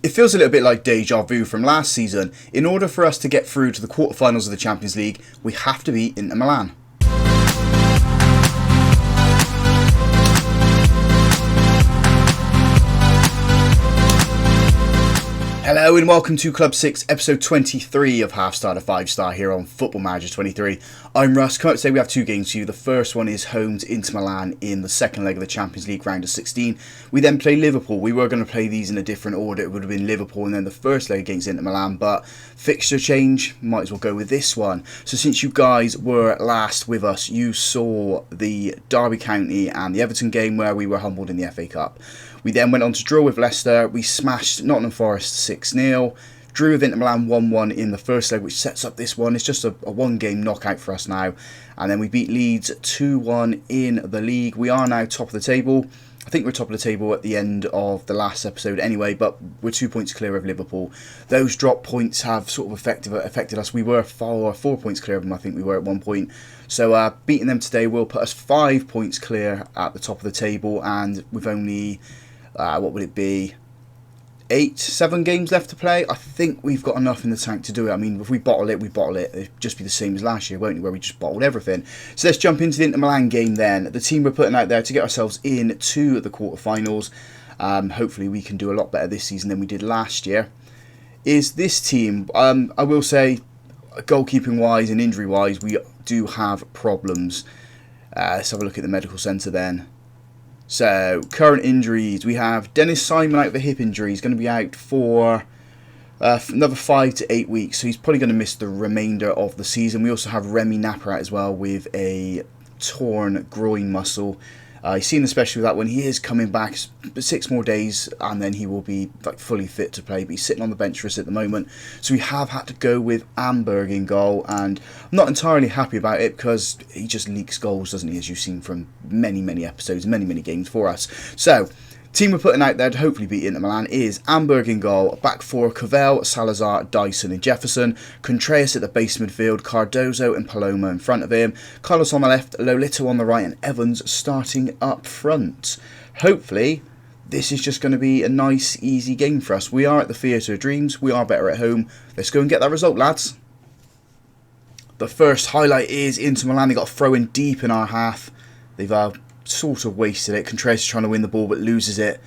It feels a little bit like deja vu from last season. In order for us to get through to the quarterfinals of the Champions League, we have to beat Inter Milan. Hello and welcome to Club 6, episode 23 of Half Star to 5 Star here on Football Manager 23. I'm Russ. Come out today we have two games for you. The first one is home to Inter Milan in the second leg of the Champions League round of 16. We then play Liverpool. We were going to play these in a different order. It would have been Liverpool and then the first leg against Inter Milan, but fixture change, might as well go with this one. So since you guys were last with us, you saw the Derby County and the Everton game where we were humbled in the FA Cup. We then went on to draw with Leicester. We smashed Nottingham Forest 6-0. Drew with Inter Milan 1-1 in the first leg, which sets up this one. It's just a one-game knockout for us now. And then we beat Leeds 2-1 in the league. We are now top of the table. I think we're top of the table at the end of the last episode anyway, but we're 2 points clear of Liverpool. Those drop points have sort of affected us. We were 4 points clear of them, I think we were at one point. So beating them today will put us 5 points clear at the top of the table, and with only... what would it be? 7 games left to play. I think we've got enough in the tank to do it. I mean, if we bottle it, we bottle it. It'll just be the same as last year, won't it? Where we just bottled everything. So let's jump into the Inter Milan game then. The team we're putting out there to get ourselves into the quarterfinals. Hopefully we can do a lot better this season than we did last year. Is this team? I will say, goalkeeping wise and injury wise, we do have problems. Let's have a look at the medical centre then. So, current injuries, we have Dennis Simon out with a hip injury. He's going to be out for another 5 to 8 weeks, so he's probably going to miss the remainder of the season. We also have Remy Napper out as well with a torn groin muscle. He's seen especially with that when he is coming back 6 more days and then he will be fully fit to play, but he's sitting on the bench for us at the moment. So we have had to go with Amberg in goal, and I'm not entirely happy about it because he just leaks goals, doesn't he, as you've seen from many episodes, many games for us. So team we're putting out there to hopefully beat Inter Milan is Amberg in goal, back four Cavell, Salazar, Dyson and Jefferson, Contreras at the base midfield, Cardozo and Paloma in front of him, Carlos on the left, Lolito on the right and Evans starting up front. Hopefully this is just going to be a nice easy game for us. We are at the Theatre of Dreams, we are better at home. Let's go and get that result, lads. The first highlight is Inter Milan. They got a throw in deep in our half. They've sort of wasted it. Contreras is trying to win the ball but loses it.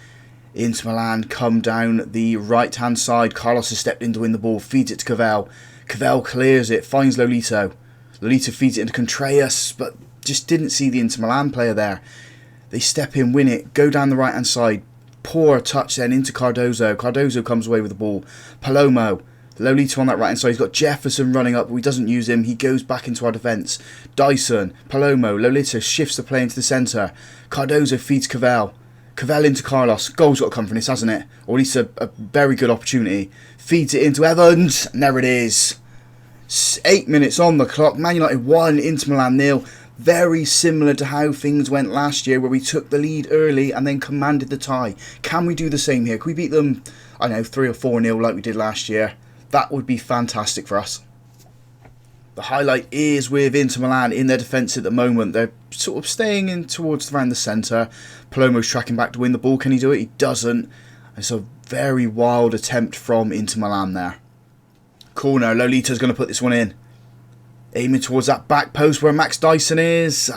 Inter Milan come down the right hand side. Carlos has stepped in to win the ball, feeds it to Cavell. Cavell clears it, finds Lolito. Lolito feeds it into Contreras, but just didn't see the Inter Milan player there. They step in, win it, go down the right hand side. Poor touch then into Cardozo. Cardozo comes away with the ball. Palomo. Lolito on that right hand side. He's got Jefferson running up, but he doesn't use him. He goes back into our defence. Dyson, Palomo, Lolito shifts the play into the centre. Cardozo feeds Cavell. Cavell into Carlos. Goal's got to come from this, hasn't it? Or at least a very good opportunity. Feeds it into Evans. And there it is. 8 minutes on the clock. Man United 1, Inter Milan 0. Very similar to how things went last year, where we took the lead early and then commanded the tie. Can we do the same here? Can we beat them, 3 or 4-0 like we did last year? That would be fantastic for us. The highlight is with Inter Milan in their defence at the moment. They're sort of staying in towards around the centre. Palomo's tracking back to win the ball. Can he do it? He doesn't. It's a very wild attempt from Inter Milan there. Corner. Lolito's going to put this one in. Aiming towards that back post where Max Dyson is.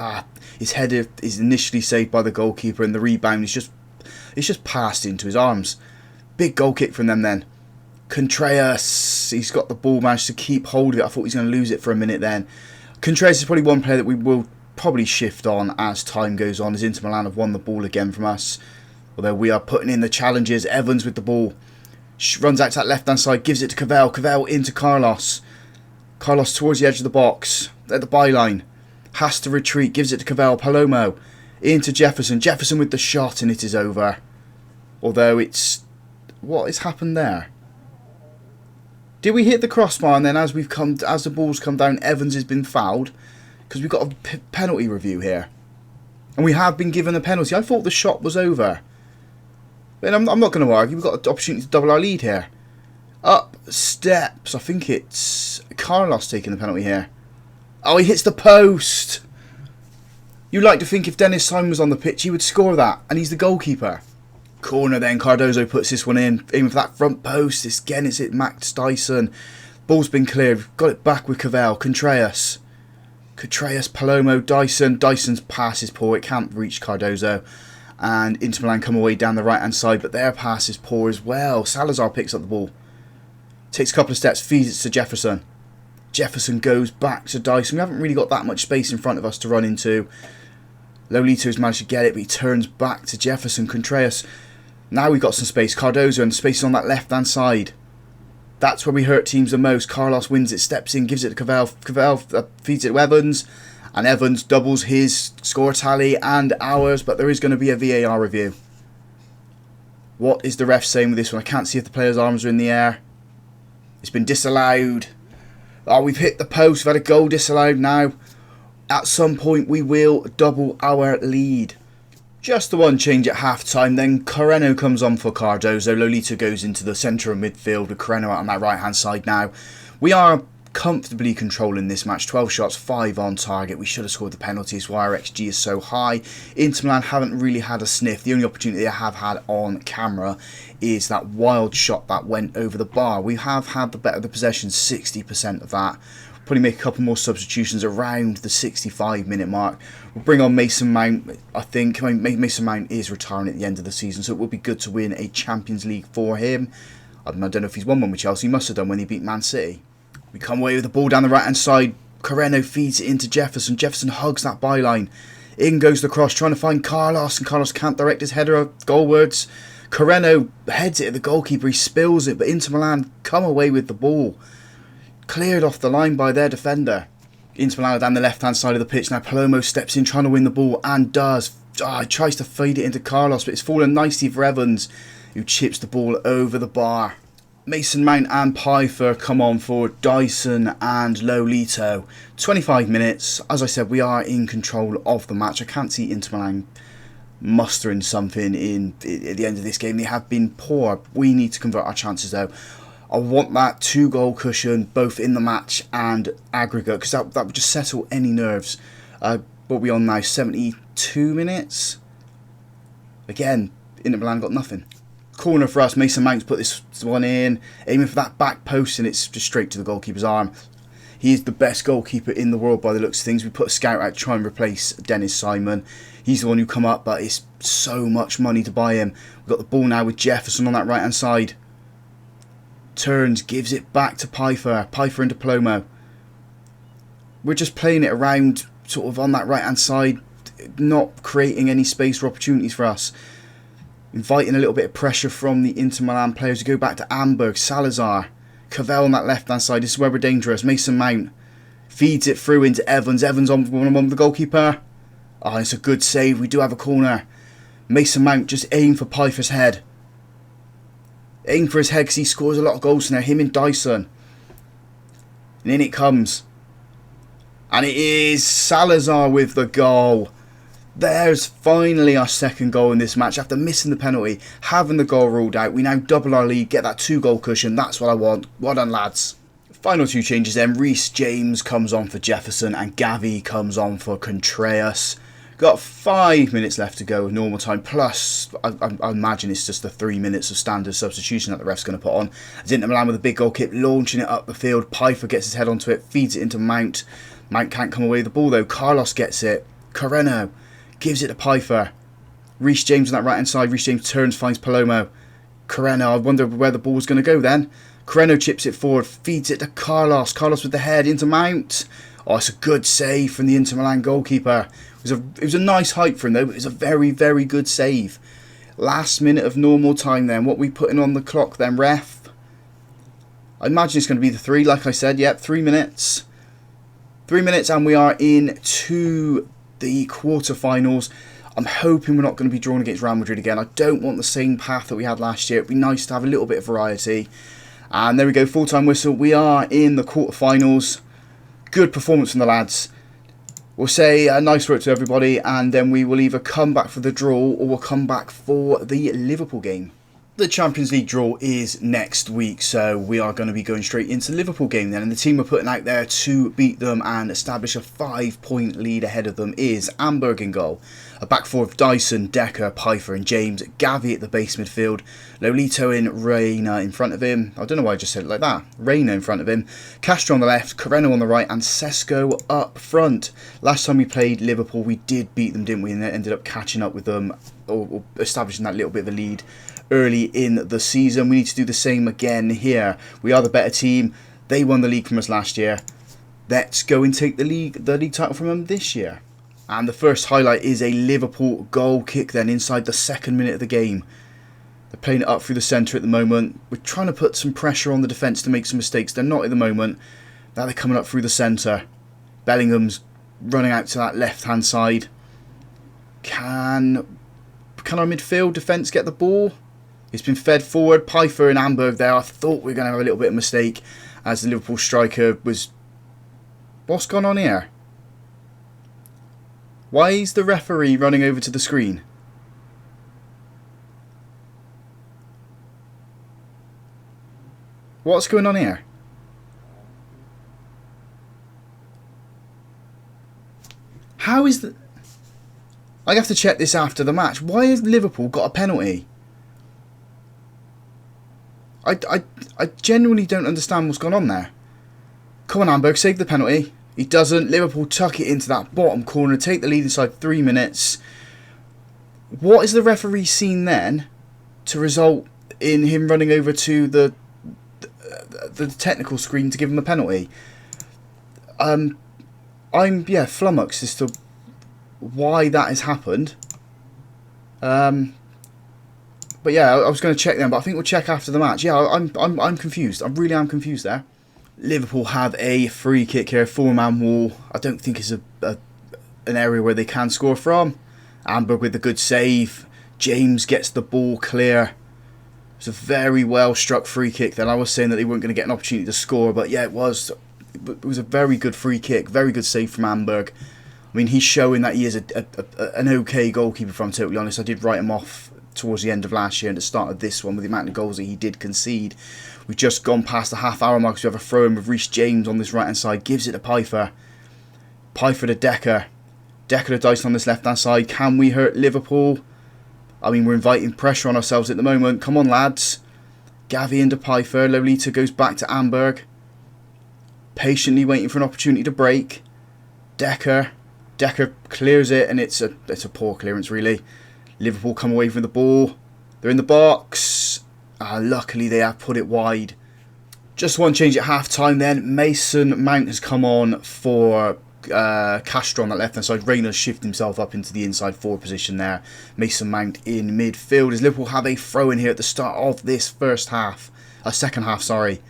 His header is initially saved by the goalkeeper, and the rebound is just passed into his arms. Big goal kick from them then. Contreras, he's got the ball, managed to keep hold of it. I thought he was going to lose it for a minute then. Contreras is probably one player that we will probably shift on as time goes on, as Inter Milan have won the ball again from us. Although we are putting in the challenges. Evans with the ball. Runs out to that left hand side, gives it to Cavell. Cavell into Carlos. Carlos towards the edge of the box, at the byline. Has to retreat, gives it to Cavell. Palomo into Jefferson. Jefferson with the shot, and it is over. Although it's... what has happened there? Did we hit the crossbar and then as the ball's come down, Evans has been fouled? Because we've got a penalty review here. And we have been given a penalty. I thought the shot was over. But I'm not going to argue. We've got an opportunity to double our lead here. Up steps. I think it's Carlos taking the penalty here. Oh, he hits the post. You'd like to think if Dennis Simon was on the pitch, he would score that. And he's the goalkeeper. Corner then, Cardozo puts this one in, aiming for that front post. Again, it's it Max Dyson. Ball's been cleared, we've got it back with Cavell. Contreras, Palomo, Dyson. Dyson's pass is poor, it can't reach Cardozo. And Inter Milan come away down the right hand side, but their pass is poor as well. Salazar picks up the ball, takes a couple of steps, feeds it to Jefferson. Jefferson goes back to Dyson. We haven't really got that much space in front of us to run into. Lolito's managed to get it, but he turns back to Jefferson. Contreras. Now we've got some space. Cardozo, and space is on that left hand side. That's where we hurt teams the most. Carlos wins it, steps in, gives it to Cavell. Cavell feeds it to Evans. And Evans doubles his score tally and ours, but there is going to be a VAR review. What is the ref saying with this one? I can't see if the players' arms are in the air. It's been disallowed. Oh, we've hit the post. We've had a goal disallowed now. At some point, we will double our lead. Just the one change at half-time. Then Coreno comes on for Cardozo. Lolito goes into the centre of midfield with Coreno out on that right-hand side now. We are comfortably controlling this match. 12 shots, 5 on target. We should have scored the penalties. Why our XG is so high. Inter Milan haven't really had a sniff. The only opportunity they have had on camera is that wild shot that went over the bar. We have had the better of the possession, 60% of that. Probably make a couple more substitutions around the 65-minute mark. We'll bring on Mason Mount, I think. Mason Mount is retiring at the end of the season, so it would be good to win a Champions League for him. I don't know if he's won one with Chelsea. He must have done when he beat Man City. We come away with the ball down the right-hand side. Coreno feeds it into Jefferson. Jefferson hugs that byline. In goes the cross, trying to find Carlos, and Carlos can't direct his header goalwards. Coreno heads it at the goalkeeper. He spills it, but Inter Milan come away with the ball. Cleared off the line by their defender. Inter Milan are down the left-hand side of the pitch. Now Palomo steps in trying to win the ball and does. Tries to feed it into Carlos, but it's fallen nicely for Evans, who chips the ball over the bar. Mason Mount and Pfeiffer come on for Dyson and Lolito. 25 minutes. As I said, we are in control of the match. I can't see Inter Milan mustering something in at the end of this game. They have been poor. We need to convert our chances though. I want that 2-goal cushion both in the match and aggregate, because that would just settle any nerves. What are we on now? 72 minutes? Again, Inter Milan got nothing. Corner for us. Mason Mount's put this one in, aiming for that back post, and it's just straight to the goalkeeper's arm. He is the best goalkeeper in the world by the looks of things. We put a scout out to try and replace Dennis Simon. He's the one who come up, but it's so much money to buy him. We've got the ball now with Jefferson on that right-hand side. Turns, gives it back to Pfeiffer. Pfeiffer into Palomo. We're just playing it around sort of on that right-hand side, not creating any space or opportunities for us. Inviting a little bit of pressure from the Inter Milan players to go back to Amberg, Salazar, Cavell on that left-hand side. This is where we're dangerous. Mason Mount feeds it through into Evans. Evans on one with the goalkeeper. Oh, it's a good save. We do have a corner. Mason Mount just aim for Pfeiffer's head. Aim for his head because he scores a lot of goals now. Him and Dyson. And in it comes. And it is Salazar with the goal. There's finally our second goal in this match. After missing the penalty, having the goal ruled out, we now double our lead, get that 2-goal cushion. That's what I want. Well done, lads. Final 2 changes then. Reece James comes on for Jefferson and Gavi comes on for Contreras. Got 5 minutes left to go with normal time, plus I imagine it's just the 3 minutes of standard substitution that the ref's going to put on. As Inter Milan with a big goal kick, launching it up the field. Pfeiffer gets his head onto it, feeds it into Mount. Mount can't come away with the ball though. Carlos gets it. Coreno gives it to Pfeiffer. Reece James on that right hand side. Reece James turns, finds Palomo. Coreno, I wonder where the ball was going to go then. Coreno chips it forward, feeds it to Carlos. Carlos with the head into Mount. Oh, it's a good save from the Inter Milan goalkeeper. It was a nice height for him though, but it was a very, very good save. Last minute of normal time then. What are we putting on the clock then, ref? I imagine it's going to be the 3, like I said. Yep, 3 minutes. 3 minutes and we are into the quarterfinals. I'm hoping we're not going to be drawn against Real Madrid again. I don't want the same path that we had last year. It'd be nice to have a little bit of variety. And there we go, full-time whistle. We are in the quarterfinals. Good performance from the lads. We'll say a nice work to everybody, and then we will either come back for the draw or we'll come back for the Liverpool game. The Champions League draw is next week, so we are going to be going straight into the Liverpool game then. And the team we're putting out there to beat them and establish a 5-point lead ahead of them is Amberg in goal. A back four of Dyson, Decker, Pfeiffer and James. Gavi at the base midfield. Lolito and Reina in front of him. I don't know why I just said it like that. Reina in front of him. Castro on the left, Coreno on the right and Sesko up front. Last time we played Liverpool, we did beat them, didn't we? And ended up catching up with them or establishing that little bit of a lead early in the season. We need to do the same again here. We are the better team. They won the league from us last year. Let's go and take the league title from them this year. And the first highlight is a Liverpool goal kick then inside the 2nd minute of the game. They're playing it up through the centre at the moment. We're trying to put some pressure on the defence to make some mistakes. They're not at the moment. Now they're coming up through the centre. Bellingham's running out to that left hand side. Can our midfield defence get the ball? It's been fed forward. Pfeiffer and Amberg there. I thought we were going to have a little bit of a mistake as the Liverpool striker was... What's gone on here? Why is the referee running over to the screen? What's going on here? How is the... I have to check this after the match. Why has Liverpool got a penalty? I genuinely don't understand what's gone on there. Come on, Amberg, save the penalty. He doesn't. Liverpool tuck it into that bottom corner, take the lead inside 3 minutes. What is the referee seen then to result in him running over to the technical screen to give him a penalty? I'm flummoxed as to why that has happened. But yeah, I was going to check them, but I think we'll check after the match. Yeah, I'm confused. I really am confused there. Liverpool have a free kick here, 4-man wall. I don't think it's an area where they can score from. Amberg with a good save. James gets the ball clear. It's a very well struck free kick. Then I was saying that they weren't going to get an opportunity to score, but yeah, it was a very good free kick, very good save from Amberg. I mean, he's showing that he is an okay goalkeeper, if I'm totally honest. I did write him off towards the end of last year and the start of this one with the amount of goals that he did concede. We've just gone past the half-hour mark, so we have a throw-in with Reece James on this right-hand side. Gives it to Pfeiffer. Pfeiffer to Decker. Decker to Dyson on this left-hand side. Can we hurt Liverpool? I mean, we're inviting pressure on ourselves at the moment. Come on, lads. Gavi into Pfeiffer. Lolita goes back to Amberg. Patiently waiting for an opportunity to break. Decker clears it, and it's a poor clearance, really. Liverpool come away from the ball. They're in the box. Luckily, they have put it wide. Just one change at half-time then. Mason Mount has come on for Castro on that left-hand side. Reina's shifted himself up into the inside forward position there. Mason Mount in midfield as Liverpool have a throw-in here at the start of this second half, sorry.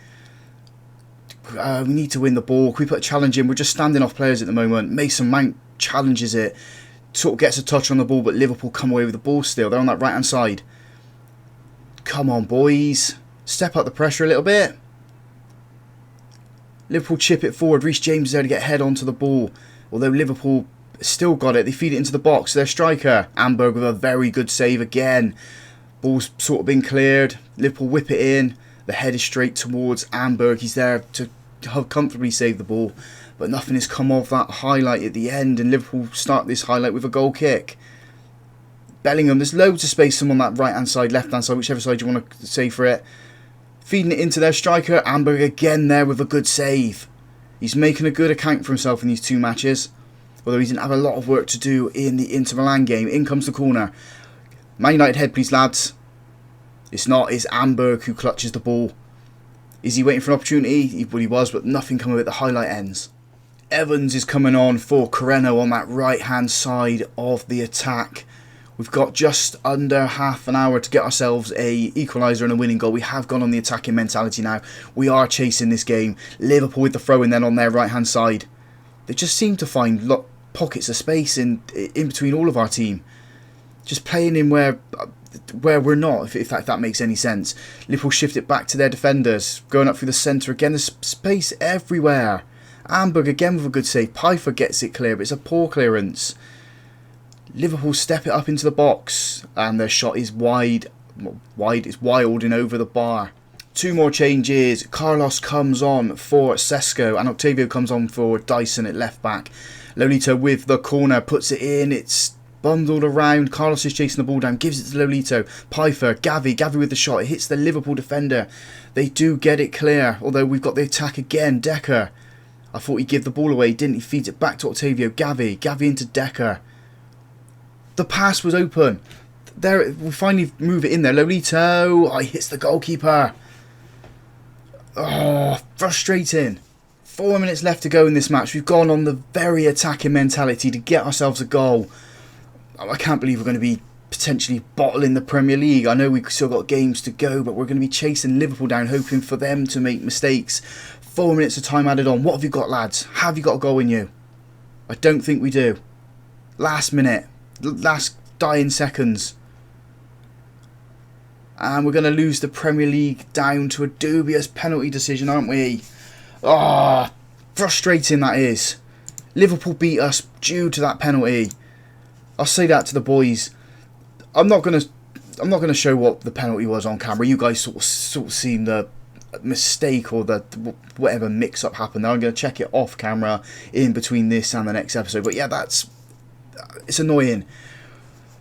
We need to win the ball. Can we put a challenge in? We're just standing off players at the moment. Mason Mount challenges it. Sort of gets a touch on the ball, but Liverpool come away with the ball still. They're on that right-hand side. Come on, boys. Step up the pressure a little bit. Liverpool chip it forward. Reece James is there to get head onto the ball. Although Liverpool still got it. They feed it into the box. Their striker, Amberg, with a very good save again. Ball's sort of been cleared. Liverpool whip it in. The head is straight towards Amberg. He's there to comfortably save the ball. But nothing has come of that highlight at the end. And Liverpool start this highlight with a goal kick. Bellingham, there's loads of space on that right-hand side, left-hand side, whichever side you want to say for it. Feeding it into their striker. Amberg again there with a good save. He's making a good account for himself in these 2 matches. Although he didn't have a lot of work to do in the Inter Milan game. In comes the corner. Man United head, please, lads. It's not. It's Amberg who clutches the ball. Is he waiting for an opportunity? Well, he was, but nothing come of it. The highlight ends. Evans is coming on for Coreno on that right-hand side of the attack. We've got just under half an hour to get ourselves a equaliser and a winning goal. We have gone on the attacking mentality now. We are chasing this game. Liverpool with the throw-in then on their right-hand side. They just seem to find pockets of space in between all of our team. Just playing in where we're not, if that makes any sense. Liverpool shift it back to their defenders. Going up through the centre again. There's space everywhere. Amberg again with a good save. Pfeiffer gets it clear, but it's a poor clearance. Liverpool step it up into the box, and their shot is wide wide. It's wild and over the bar. 2 more changes. Carlos comes on for Sesko and Octavio comes on for Dyson at left back. Lolito with the corner, puts it in. It's bundled around. Carlos is chasing the ball down, gives it to Lolito. Pfeiffer, Gavi with the shot. It hits the Liverpool defender. They do get it clear, although we've got the attack again. Decker. I thought he'd give the ball away, didn't he? Feeds it back to Octavio. Gavi into Decker. The pass was open. There, we finally move it in there. Lolito. Oh, he hits the goalkeeper. Oh, frustrating. 4 minutes left to go in this match. We've gone on the very attacking mentality to get ourselves a goal. I can't believe we're going to be potentially bottling the Premier League. I know we've still got games to go, but we're going to be chasing Liverpool down, hoping for them to make mistakes. 4 minutes of time added on. What have you got, lads? Have you got a goal in you? I don't think we do. Last minute. Last dying seconds. And we're going to lose the Premier League down to a dubious penalty decision, aren't we? Ah, frustrating that is. Liverpool beat us due to that penalty. I'll say that to the boys. I'm not gonna show what the penalty was on camera. You guys sort of seen the mistake or the whatever mix-up happened. I'm gonna check it off camera in between this and the next episode. But yeah, it's annoying.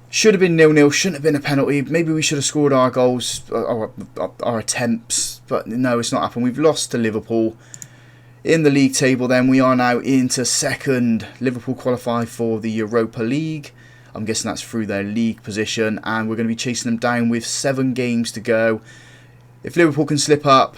Should have been 0-0, shouldn't have been a penalty. Maybe we should have scored our goals, our attempts, but no, it's not happened. We've lost to Liverpool. In the league table then, we are now into second. Liverpool qualify for the Europa League. I'm guessing that's through their league position, and we're going to be chasing them down with 7 games to go. If Liverpool can slip up,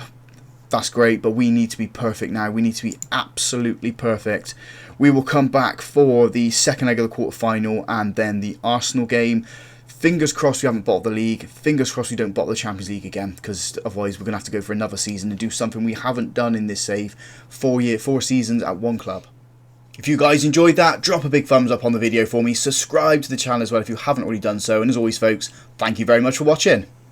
that's great, but we need to be perfect now. We need to be absolutely perfect. We will come back for the second leg of the quarter-final and then the Arsenal game. Fingers crossed we haven't bottled the league. Fingers crossed we don't bottle the Champions League again, because otherwise we're going to have to go for another season and do something we haven't done in this save. 4 seasons at one club. If you guys enjoyed that, drop a big thumbs up on the video for me. Subscribe to the channel as well if you haven't already done so. And as always, folks, thank you very much for watching.